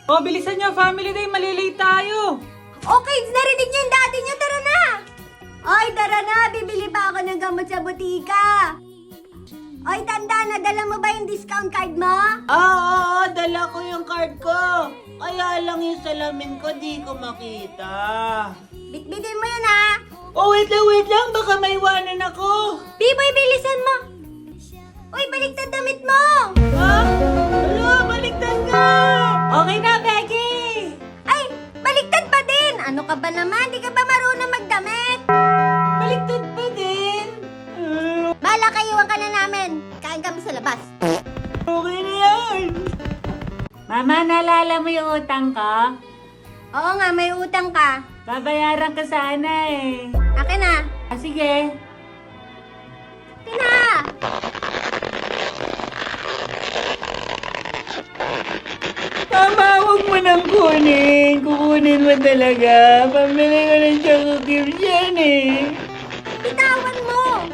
O, bilisan nyo, family day, malilate tayo. Okay, narinig niyo yung daddy niyo, tara na! Oy, tara na, bibili pa ako ng gamot sa butika. Oy, tanda, nadala mo ba yung discount card mo? Oo, dala ko yung card ko. Kaya lang yung salamin ko, di ko makita. Bitbitin mo yun, ha? Oh, wait lang, baka maiwanan ako. Biboy, bilisan mo! Uy, baliktad damit mo! Ha? Hala, baliktad ka! Okay na, Becky. Ay, baliktad pa din! Ano ka ba naman? Di ka ba marunong magdamit? Baliktad pa din. Bala, kaiwan ka na namin. Kain kami sa labas. Okay na yan. Mama, naalala mo yung utang ko? Oo nga, may utang ka. Babayaran ka sana eh. Akin na. Sige. Akin na. Mama, huwag mo nang kunin. Kukunin mo talaga. Pambili ko ng choco cubes yan eh. Bitawan mo.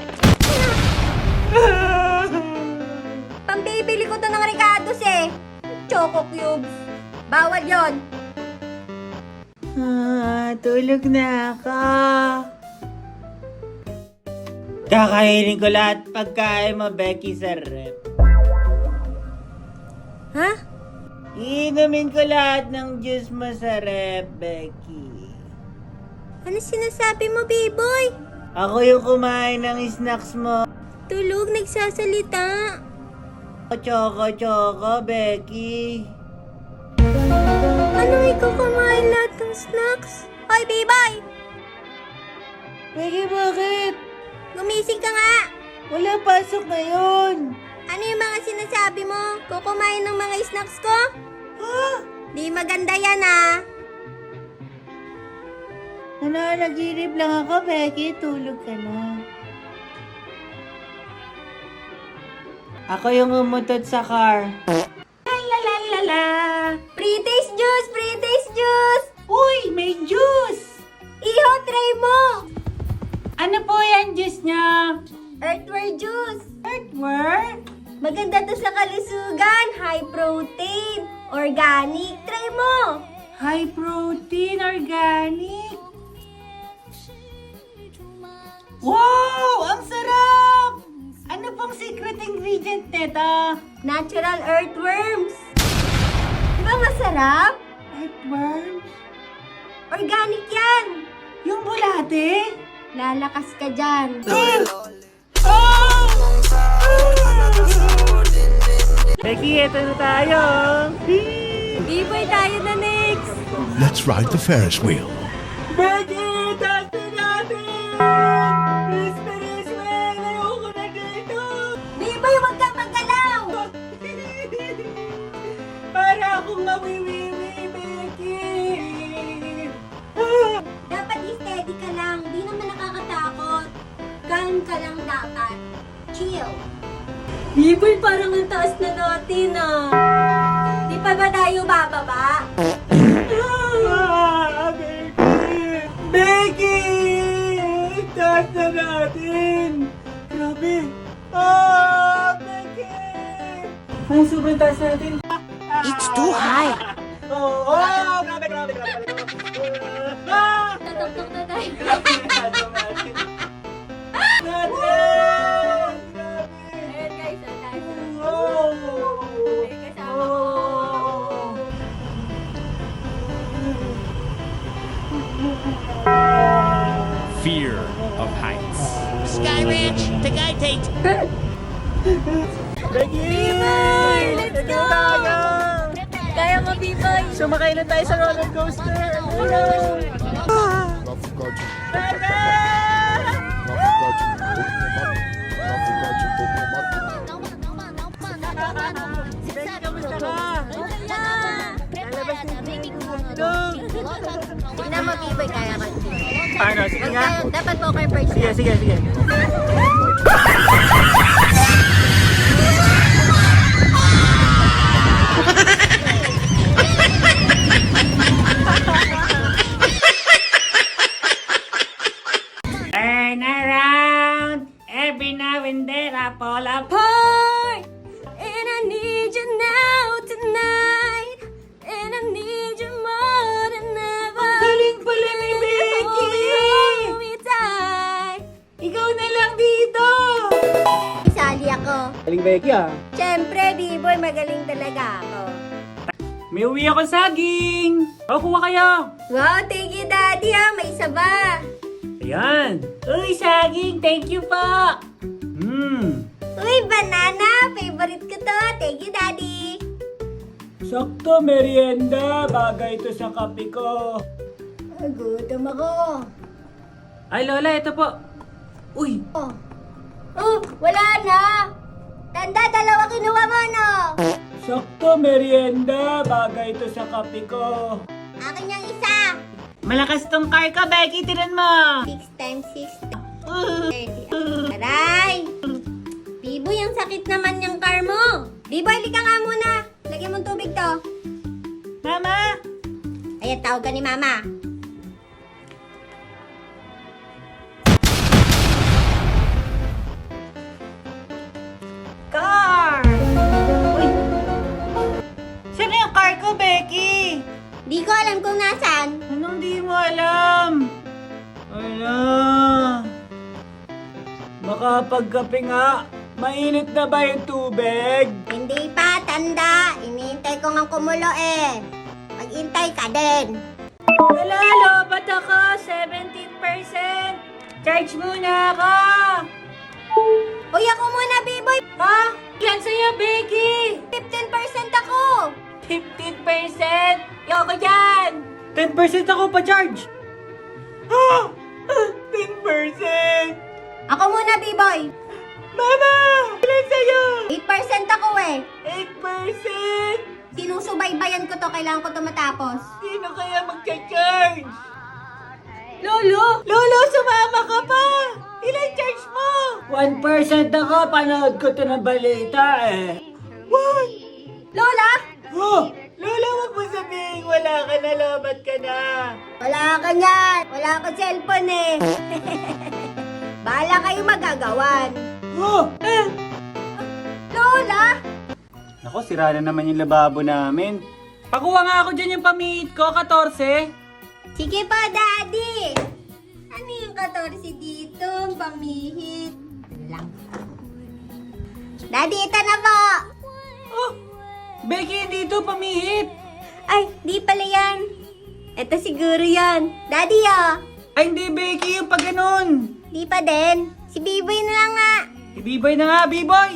Pambibili ko to ng Ricardo's eh. Choco cubes. Bawal yon. Tulog na ako. Kakainin ko lahat pagkain mo, Becky, sa rep. Ha? Iinumin ko lahat ng juice mo sa rep, Becky. Ano sinasabi mo, B-boy? Ako yung kumain ng snacks mo. Tulog, nagsasalita. Choco, Becky. Ano ikaw kumain lahat ng snacks? Hoy, B-boy! Becky, bakit? Gumising ka nga! Wala pasok ngayon. Ano yung mga sinasabi mo? Kukumain ng mga snacks ko? Ha? Di maganda yan, ah. Nananaginip lang ako, Becky. Tulog ka na. Ako yung umutot sa car. Lalalala. Pre-taste juice! Pre-taste juice! Uy, may juice. Iho, try mo! Ano po yan, juice niya? Earthworm juice! Earthworm? Maganda to sa kalusugan. High protein. Organic. Try mo! High protein, organic. Wow! Ang sarap! Ano pong secret ingredient nito? Natural earthworms. Di ba masarap? Earthworms? Organic yan. Yung bulate? Lalakas ka dyan. Becky, eto na tayo. B-boy tayo na next. Let's ride the Ferris wheel. Becky, taas na natin! Isme, ayoko na dito! B-boy, huwag kang maggalaw. Para akong mawiwiwi, Becky! Dapat steady ka lang. Di naman nakakatakot. Calm ka lang dapat. Chill. B-boy, parang ang taas na natin, ah. Di pa ba tayo bababa? Becky! Becky! Taas na natin! Grabe! Becky! Ay, sobrang taas natin. It's too high! Grabe! Tatok na tayo. Natin! Ayan guys, tayo. Oh! May kasama ko. Fear of heights. Sky Ranch, Tagaytay! Becky! Let's go! Kaya mo, B-boy. Sumakay na tayo sa roller coaster! Tignan mo, B-boy, kaya ka. Paano? Sige nga. Dapat poker first. Sige. Turn around. Every now and then I fall apart. Apart, and I need you now tonight, and I need Galing Becky ah. Siyempre, B-boy, magaling talaga ako. May uwi ako saging. O, kuha kayo. Wow, thank you, Daddy, ha. May isa ba? Ayan. Uy, saging. Thank you po. Uy, banana. Favorite ko to. Thank you, Daddy. Sakto, merienda. Bagay ito sa kape ko. Gutom ako. Ay, Lola, ito po. Uy, Oh, wala na. Tanda, dalawa kinuha mo, no? Sakto, merienda. Bagay ito sa kape ko. Akin yung isa. malakas tong car ka, Becky. Tinan mo. 6 times 6. 30. Aray! Biboy, ang sakit naman yung car mo. Biboy, lika nga muna. Lagyan mong tubig to. Mama. Ayan, tawag ka ni Mama. Car. Uy. Saan na yung car ko, Becky? Di ko alam kung nasan. Anong di mo alam? Ala. Makapagkape nga. Mainit na ba yung tubig? Hindi pa, tanda. Iniintay ko nga kumulo eh. Mag-intay ka din. Wala, lobat ako. 17%. Charge muna ako. Uy, ako muna, B-boy. Ha? Ilan sa'yo, Becky? 15% ako. 15%. Yoko dyan. 10% ako pa-charge. Ha? 10%. Ako muna, B-boy. Mama! Ilan sa'yo? 8% ako eh. 8%. Sinusubaybayan ko to, kailangan ko to matapos. Sino kaya magcha-charge? Lolo. Lolo, sumama ka pa! Ilan charge mo? 1% ako, panood ko to ng balita eh. What? Lola? Oh, Lola, wag mo sabihin, wala ka na, lobat ka na. Wala ka niyan. Wala akong cellphone eh. Bahala kayo magagawan. Oh, Lola? Nako, sira na naman yung lababo namin. Pakuha nga ako dyan yung pamihit ko, 14. Sige pa, Daddy. Ano yung 14 dito? Pamihit. Lang. Daddy, ito na po. Oh, Becky, dito pamihit. Ay, di pala yan. Ito siguro yan. Daddy, oh. Ay, hindi, Becky, yung pag ganun. Di pa din. Si Biboy na lang nga. B-boy na nga, B-boy.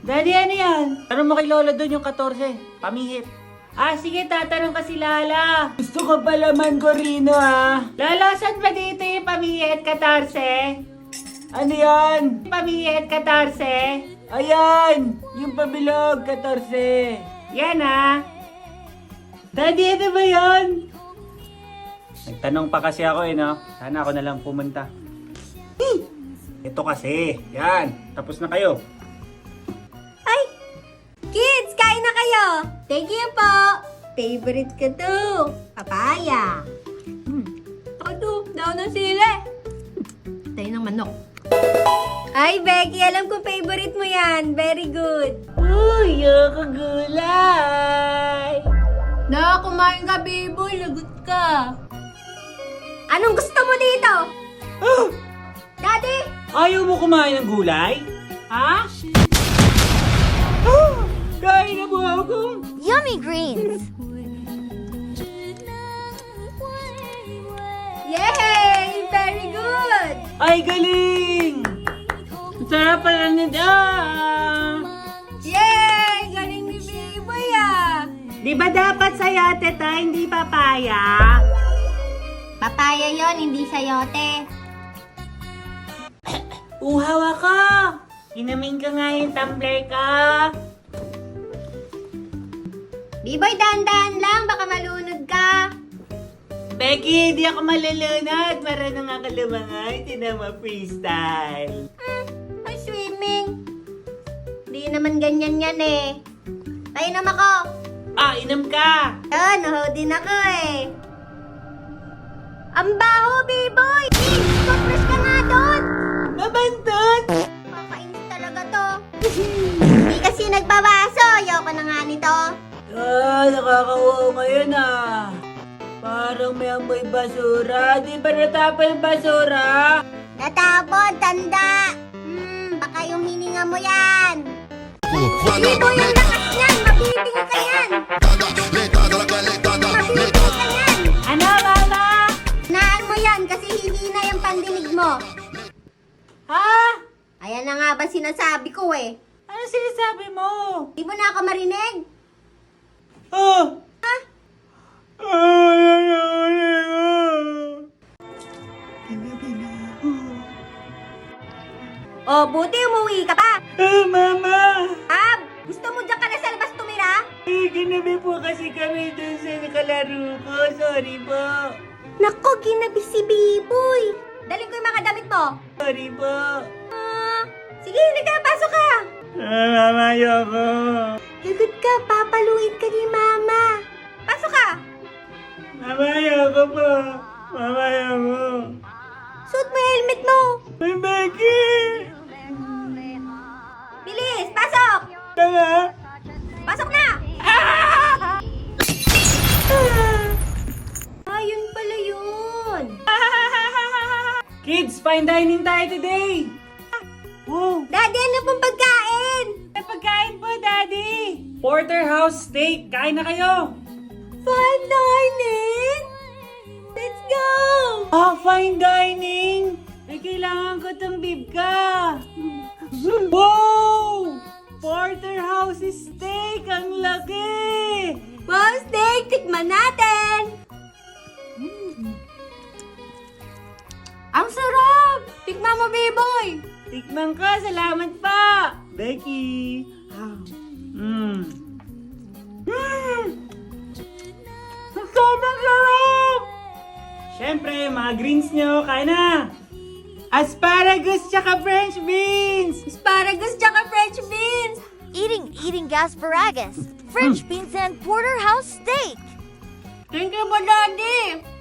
Daddy, ano yan? Tanong mo kay Lola doon yung 14. Pamihit. Ah, sige, tatanong ka si Lala. gusto ko pala Mangorino ha. Lala, saan ba dito yung pamihit 14? Ano yan? Pamihit 14? Ayan, yung pabilog, 14. Yan ah. Daddy, ano ba yan? Nagtanong pa kasi ako eh, no? Sana ako na lang pumunta. Ito kasi, yan. Tapos na kayo. Ay! Kids, kain na kayo! Thank you po! Favorite ko to! Papaya! Ako to, daw ng sili! Tayo ng manok. Ay, Becky, alam ko favorite mo yan. Very good. Uy, ako gulay. Na, kumain ka, Biboy. Lagot ka. Anong gusto mo dito? Ah, Daddy? ayaw mo kumain ng gulay? Ha? Ah, kain na po ako. Yummy greens! Yay! Very good! Ay, galing! Ang sarap pala nito. Yay! Galing ni Biboy ah! Di ba dapat sayote ta, hindi papaya? Papaya yon, hindi sayote. Uhaw ako! Inamin ka nga yung tumbler ka. Biboy, dahan-dahan lang, baka malunod ka. Becky, di ako malulunod. Marunong ako lumangoy. Tinan mo, freestyle. Ay, swimming. Di naman ganyan yan eh. Painom ako. Ah, inom ka. Naho din ako eh. Ang baho, Biboy! Toothbrush ka nga doon! Nabantot! Kakainis talaga to. Hindi kasi nagbabaso. Ayoko na nga nito. Ah, nakakauho ngayon ah. Parang may amoy basura. Di ba natapon yung basura? Natapon, tanda. Baka yung hininga Tingnan mo yan! Biboy, ang lakas niyan! Mapipingi ka yan! Mapipingi ka yan! Ano, Mama? Naan mo yan kasi hihina yung pandinig mo. Ha? Ayan na nga ba sinasabi ko eh. Ano sinasabi mo? Di mo na ako marinig? Oh! Ha? Oh, buti umuwi ka pa. Mama! Ah, gusto mo dyan ka na sa labas tumira? Ginabi po kasi kami dun sa kalaro ko. Sorry po. Nako, ginabi si Biboy. Daling ko yung mga damit mo. Sorry po. Sige, halika, pasok ka. Mama, ayoko. Lagot ka, papaluin ka ni Mama. Pasok ka. Mama, ayoko po. Mama, ayoko. Suot mo yung helmet mo. May Becky! Bilis, pasok. Tara! Pasok na. Ayun pala yun. Kids, fine dining tayo today! Wow! Daddy, ano pong pagkain? May pagkain po, Daddy! Porterhouse steak! Kain na kayo! Fine dining? Let's go. Fine dining! May kailangan ko itong bibka! Wow! Porterhouse steak! Ang laki! Wow, steak. Tikman natin. Ang sarap. Tikman mo, Biboy. Tikman ka! Salamat pa! Becky! Sobrang sarap! Siyempre, mga greens nyo, kain na! Asparagus tsaka French beans! Asparagus tsaka French beans. Eating asparagus, French beans, and porterhouse steak. Thank you po, Daddy.